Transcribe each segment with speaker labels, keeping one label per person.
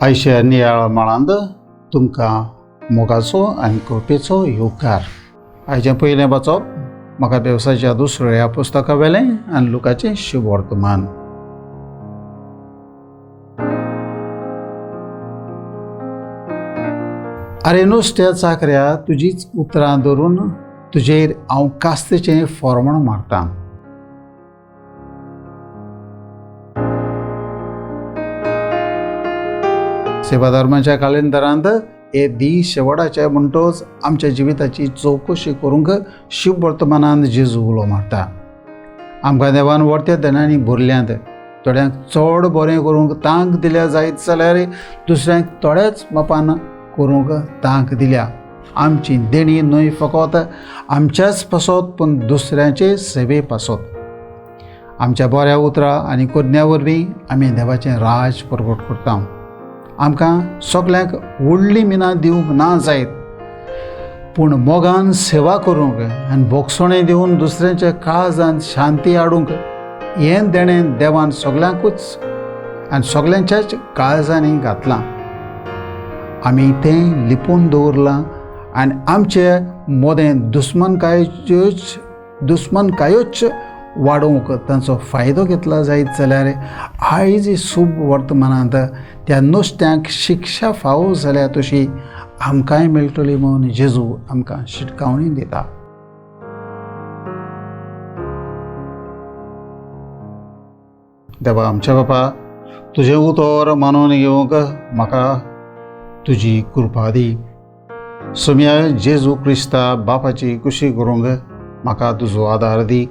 Speaker 1: आयच्या नियाळ माळांत तुमकां मोगाचो आनी कृपेचो योगकार. आयचें पयलें वाचप म्हाका देवसाच्या दुसऱ्या ह्या पुस्तका वेलें आनी लुकाचें शुभ वर्तमान. आरे नुस्त्या चाकऱ्या, तुजीच उतरां धरून तुजेर हांव कास्तेचें फोर्मण मारतां. सेवा धर्माच्या कालेंदरांत हे दीस शेवटाचे म्हणटोच आमच्या जिविताची चवकशी करूंक शुभ वर्तमानांत जेजू उलो मारता. आमकां देवान वर्त्या धनांनी भरल्यांत. थोड्यांक चड बरें करूंक तांक दिल्या जायत जाल्यार दुसऱ्यांक थोड्याच मापान करूंक तांक दिल्या. आमची देणी न्हय फकत आमच्याच पासत पूण दुसऱ्यांचे सेवे पासत. आमच्या बऱ्या उतरां आनी कोदन्या वरवीं आमी देवाचें राज परगट करता. आमकां सगल्यांक व्हडलीं मिनां दिवंक ना जायत, पूण मोगान सेवा करूंक आनी बोगसणें दिवन दुसऱ्यांच्या काळजांत शांती हाडूंक हें देणें देवान सगल्यांकूच आनी सगल्यांच्याच काळजांनी घातलां. आमी तें लिपोवन दवरलां आनी आमचे मोदें दुस्मनकायोच वाडोवंक तांचो फायदो घेतला जायत जाल्यार आयज शुभ वर्तमानांत त्या नुस्त्यांक शिक्षा फावो जाल्या तशी आमकांय मेळटली म्हूण जेजू आमकां शिटकावणी दिता. देवा आमच्या बापा, तुजें उतर मानून घेवंक म्हाका तुजी कृपा दी. सुम्या जेजू क्रिस्ता बापाची कुशी करूंक म्हाका तुजो आदार दी.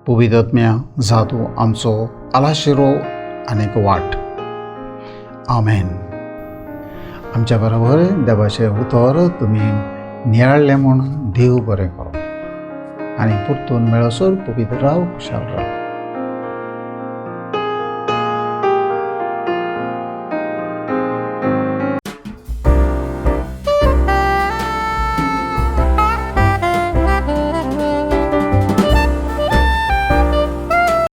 Speaker 1: पवित्र आत्म्या, जा तूं आमचो आलाशिरो आनीक वाट. आमेन. आमच्या बरोबर देवाचें उतर तुमी नियाळ्ळें म्हूण देव बरें करो आनी परतून मेळसर पवित्र राव, खुशाल राव.